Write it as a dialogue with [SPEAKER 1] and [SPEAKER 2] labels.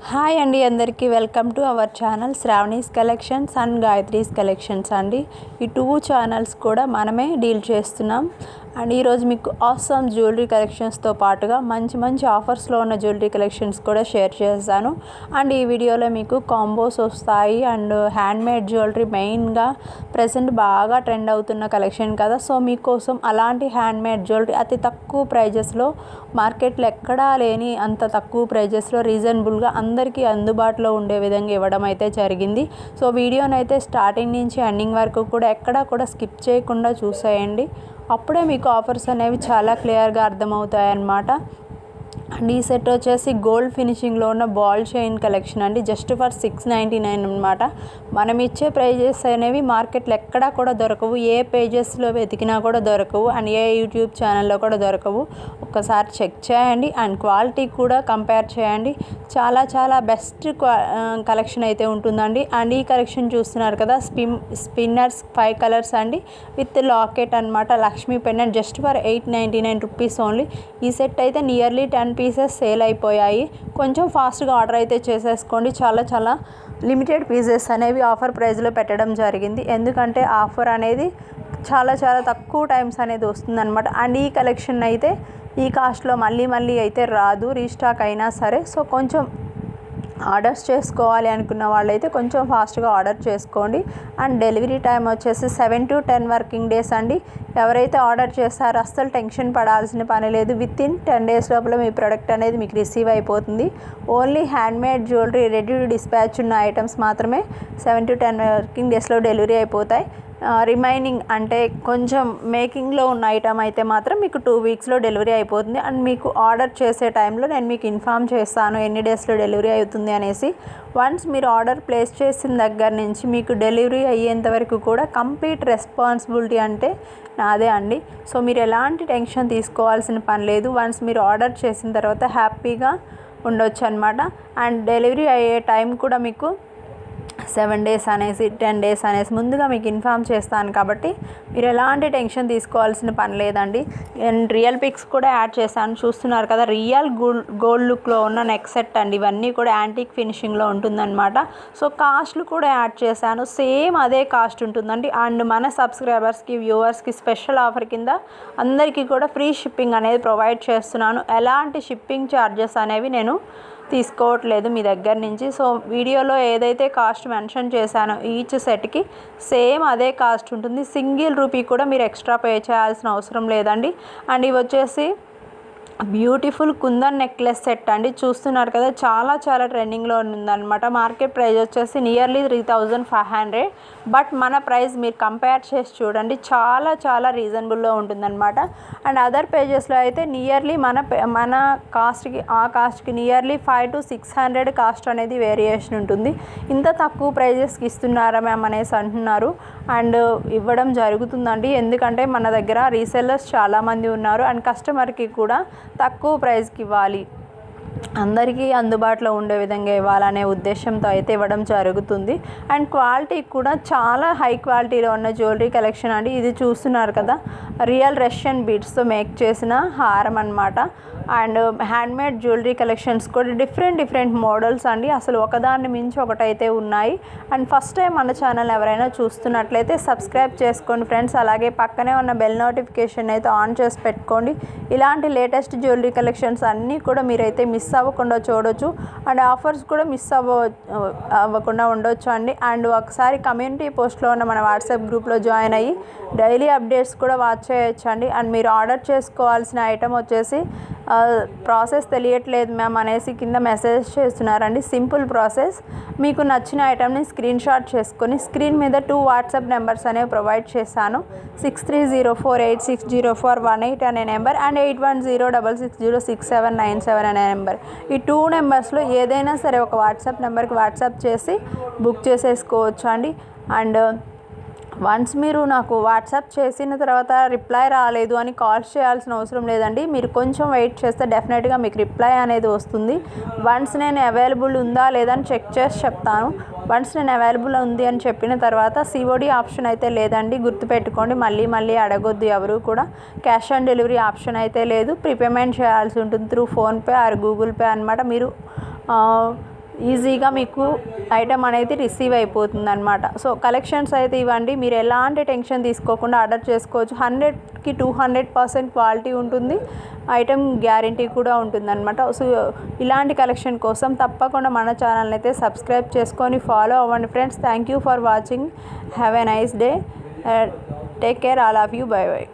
[SPEAKER 1] Hi అండి, అందరికీ welcome to our channel Sravani's collections and Gayatri's collections అండి. ఈ టూ ఛానల్స్ కూడా మనమే డీల్ చేస్తున్నాం. అండ్ ఈరోజు మీకు ఆసమ్ జ్యువెలరీ కలెక్షన్స్తో పాటుగా మంచి ఆఫర్స్లో ఉన్న జ్యువెలరీ కలెక్షన్స్ కూడా షేర్ చేస్తాను. అండ్ ఈ వీడియోలో మీకు కాంబోస్ వస్తాయి. అండ్ హ్యాండ్మేడ్ జ్యువెలరీ మెయిన్గా ప్రజెంట్ బాగా ట్రెండ్ అవుతున్న కలెక్షన్ కదా. సో మీకోసం అలాంటి హ్యాండ్మేడ్ జ్యువెలరీ అతి తక్కువ ప్రైజెస్లో, మార్కెట్లో ఎక్కడా లేని అంత తక్కువ ప్రైజెస్లో రీజనబుల్గా అందరికీ అందుబాటులో ఉండే విధంగా ఇవ్వడం అయితే జరిగింది. సో వీడియోనైతే స్టార్టింగ్ నుంచి ఎండింగ్ వరకు కూడా ఎక్కడా కూడా స్కిప్ చేయకుండా చూసేయండి. అప్పుడే మీకు ఆఫర్స్ అనేవి చాలా క్లియర్గా అర్థమవుతాయి అన్నమాట. అండ్ ఈ సెట్ వచ్చేసి గోల్డ్ ఫినిషింగ్లో ఉన్న బాల్ చైన్ కలెక్షన్ అండి. జస్ట్ ఫర్ 699 అనమాట. మనం ఇచ్చే ప్రైజెస్ అనేవి మార్కెట్లో ఎక్కడా కూడా దొరకవు. ఏ పేజెస్లో వెతికినా కూడా దొరకవు. అండ్ ఏ యూట్యూబ్ ఛానల్లో కూడా దొరకవు. ఒక్కసారి చెక్ చేయండి. అండ్ క్వాలిటీ కూడా కంపేర్ చేయండి. చాలా బెస్ట్ కలెక్షన్ అయితే ఉంటుందండి. అండ్ ఈ కలెక్షన్ చూస్తున్నారు కదా, స్పిన్నర్స్ 5 కలర్స్ అండి విత్ లాకెట్ అనమాట. Lakshmi pendant just for 899 rupees only. ఈ సెట్ అయితే నియర్లీ 10 పీసెస్ సేల్ అయిపోయాయి. కొంచెం ఫాస్ట్గా ఆర్డర్ అయితే చేసేసుకోండి. చాలా లిమిటెడ్ పీసెస్ అనేవి ఆఫర్ ప్రైస్లో పెట్టడం జరిగింది. ఎందుకంటే ఆఫర్ అనేది చాలా తక్కువ టైమ్స్ అనేది వస్తుందన్నమాట. అండ్ ఈ కలెక్షన్ అయితే ఈ కాస్ట్లో మళ్ళీ అయితే రాదు, రీస్టాక్ అయినా సరే. సో కొంచెం ఆర్డర్స్ చేసుకోవాలి అనుకున్న వాళ్ళైతే కొంచెం ఫాస్ట్గా ఆర్డర్ చేసుకోండి. అండ్ డెలివరీ టైం వచ్చేసి 7 to 10 వర్కింగ్ డేస్ అండి. ఎవరైతే ఆర్డర్ చేస్తారో అస్సలు టెన్షన్ పడాల్సిన పని లేదు. వితిన్ 10 డేస్ లోపల మీ ప్రోడక్ట్ అనేది మీకు రిసీవ్ అయిపోతుంది. Only handmade jewellery ready to dispatch ఉన్న ఐటమ్స్ మాత్రమే 7 to 10 వర్కింగ్ డేస్లో డెలివరీ అయిపోతాయి. రిమైనింగ్ అంటే కొంచెం మేకింగ్లో ఉన్న ఐటమ్ అయితే మాత్రం మీకు 2 వీక్స్లో డెలివరీ అయిపోతుంది. అండ్ మీకు ఆర్డర్ చేసే టైంలో నేను మీకు ఇన్ఫామ్ చేస్తాను ఎన్ని డేస్లో డెలివరీ అవుతుంది అనేసి. వన్స్ మీరు ఆర్డర్ ప్లేస్ చేసిన దగ్గర నుంచి మీకు డెలివరీ అయ్యేంత వరకు కూడా కంప్లీట్ రెస్పాన్సిబిలిటీ అంటే నాదే అండి. సో మీరు ఎలాంటి టెన్షన్ తీసుకోవాల్సిన పని లేదు. వన్స్ మీరు ఆర్డర్ చేసిన తర్వాత హ్యాపీగా ఉండొచ్చు అనమాట. అండ్ డెలివరీ అయ్యే టైం కూడా మీకు 7 డేస్ అనేసి 10 డేస్ అనేసి ముందుగా మీకు ఇన్ఫామ్ చేస్తాను. కాబట్టి మీరు ఎలాంటి టెన్షన్ తీసుకోవాల్సిన పని లేదండి. అండ్ రియల్ పిక్స్ కూడా యాడ్ చేశాను, చూస్తున్నారు కదా. రియల్ గోల్డ్ లుక్లో ఉన్న నెక్ సెట్ అండి. ఇవన్నీ కూడా యాంటిక్ ఫినిషింగ్లో ఉంటుందన్నమాట. సో కాస్ట్లు కూడా యాడ్ చేశాను, సేమ్ అదే కాస్ట్ ఉంటుందండి. అండ్ మన సబ్స్క్రైబర్స్కి, వ్యూవర్స్కి స్పెషల్ ఆఫర్ కింద అందరికీ కూడా ఫ్రీ షిప్పింగ్ అనేది ప్రొవైడ్ చేస్తున్నాను. ఎలాంటి షిప్పింగ్ ఛార్జెస్ అనేవి నేను తీసుకోవట్లేదు మీ దగ్గర నుంచి. సో వీడియోలో ఏదైతే కాస్ట్ మెన్షన్ చేశానో ఈచ్ సెట్కి సేమ్ అదే కాస్ట్ ఉంటుంది. సింగిల్ రూపీ కూడా మీరు ఎక్స్ట్రా పే చేయాల్సిన అవసరం లేదండి. అండ్ ఇవి వచ్చేసి బ్యూటిఫుల్ కుందన్ నెక్లెస్ సెట్ అండి. చూస్తున్నారు కదా, చాలా ట్రెండింగ్లో ఉందన్నమాట. మార్కెట్ ప్రైస్ వచ్చేసి నియర్లీ 3500. బట్ మన ప్రైస్ మీరు కంపేర్ చేసి చూడండి, చాలా రీజనబుల్లో ఉంటుందన్నమాట. అండ్ అదర్ పేజెస్లో అయితే నియర్లీ మన కాస్ట్కి నియర్లీ 500 to 600 కాస్ట్ అనేది వేరియేషన్ ఉంటుంది. ఇంత తక్కువ ప్రైజెస్కి ఇస్తున్నారా మ్యామ్ అనేసి అంటున్నారు. అండ్ ఇవ్వడం జరుగుతుందండి, ఎందుకంటే మన దగ్గర రీసెల్లర్స్ చాలామంది ఉన్నారు. అండ్ కస్టమర్కి కూడా తక్కువ ప్రైస్కి ఇవ్వాలి, అందరికీ అందుబాటులో ఉండే విధంగా ఇవ్వాలనే ఉద్దేశంతో అయితే ఇవ్వడం జరుగుతుంది. అండ్ క్వాలిటీ కూడా చాలా హై క్వాలిటీలో ఉన్న జ్యువెలరీ కలెక్షన్ అండి. ఇది చూస్తున్నారు కదా, రియల్ రష్యన్ బీడ్స్తో మేక్ చేసిన హారం అనమాట. అండ్ హ్యాండ్మేడ్ జ్యువెలరీ కలెక్షన్స్ కూడా డిఫరెంట్ మోడల్స్ అండి. అసలు ఒకదాన్ని మించి ఒకటైతే ఉన్నాయి. అండ్ ఫస్ట్ టైం మన ఛానల్ ఎవరైనా చూస్తున్నట్లయితే సబ్స్క్రైబ్ చేసుకోండి ఫ్రెండ్స్. అలాగే పక్కనే ఉన్న బెల్ నోటిఫికేషన్ అయితే ఆన్ చేసి పెట్టుకోండి. ఇలాంటి లేటెస్ట్ జ్యువెలరీ కలెక్షన్స్ అన్నీ కూడా మీరైతే మిస్ అవ్వకుండా చూడొచ్చు. అండ్ ఆఫర్స్ కూడా మిస్ అవ్వకుండా ఉండొచ్చు అండి. అండ్ ఒకసారి కమ్యూనిటీ పోస్ట్లో ఉన్న మన వాట్సాప్ గ్రూప్లో జాయిన్ అయ్యి డైలీ అప్డేట్స్ కూడా వాచ్ చేయొచ్చు అండి. అండ్ మీరు ఆర్డర్ చేసుకోవాల్సిన ఐటమ్ వచ్చేసి ప్రాసెస్ తెలియట్లేదు మ్యామ్ అనేసి కింద మెసేజ్ చేస్తున్నారండి. Simple process. మీకు నచ్చిన ఐటమ్ని స్క్రీన్ షాట్ చేసుకొని స్క్రీన్ మీద 2 వాట్సాప్ నెంబర్స్ అనేవి ప్రొవైడ్ చేశాను. 6304860418 అనే నెంబర్ అండ్ 8106606797 అనే నెంబర్. ఈ 2 నెంబర్స్లో ఏదైనా సరే ఒక వాట్సాప్ నెంబర్కి వాట్సాప్ చేసి బుక్ చేసేసుకోవచ్చు అండి. అండ్ వన్స్ మీరు నాకు వాట్సాప్ చేసిన తర్వాత రిప్లై రాలేదు అని కాల్ చేయాల్సిన అవసరం లేదండి. మీరు కొంచెం వెయిట్ చేస్తే డెఫినెట్గా మీకు రిప్లై అనేది వస్తుంది. వన్స్ నేను అవైలబుల్ ఉందా లేదా అని చెక్ చేసి చెప్తాను. వన్స్ నేను అవైలబుల్ ఉంది అని చెప్పిన తర్వాత సిఓడి ఆప్షన్ అయితే లేదండి, గుర్తుపెట్టుకోండి. మళ్ళీ అడగొద్దు ఎవరు కూడా. క్యాష్ ఆన్ డెలివరీ ఆప్షన్ అయితే లేదు. ప్రీపేమెంట్ చేయాల్సి ఉంటుంది through PhonePe are Google pay అనమాట. మీరు ఈజీగా మీకు ఐటమ్ అనేది రిసీవ్ అయిపోతుంది అనమాట. సో కలెక్షన్స్ అయితే ఇవ్వండి, మీరు ఎలాంటి టెన్షన్ తీసుకోకుండా ఆర్డర్ చేసుకోవచ్చు. 100కి 200% క్వాలిటీ ఉంటుంది, ఐటమ్ గ్యారంటీ కూడా ఉంటుందన్నమాట. సో ఇలాంటి కలెక్షన్ కోసం తప్పకుండా మన ఛానల్ని అయితే సబ్స్క్రైబ్ చేసుకొని ఫాలో అవ్వండి friends. Thank you for watching. Have a nice day. Take care all of you. By by.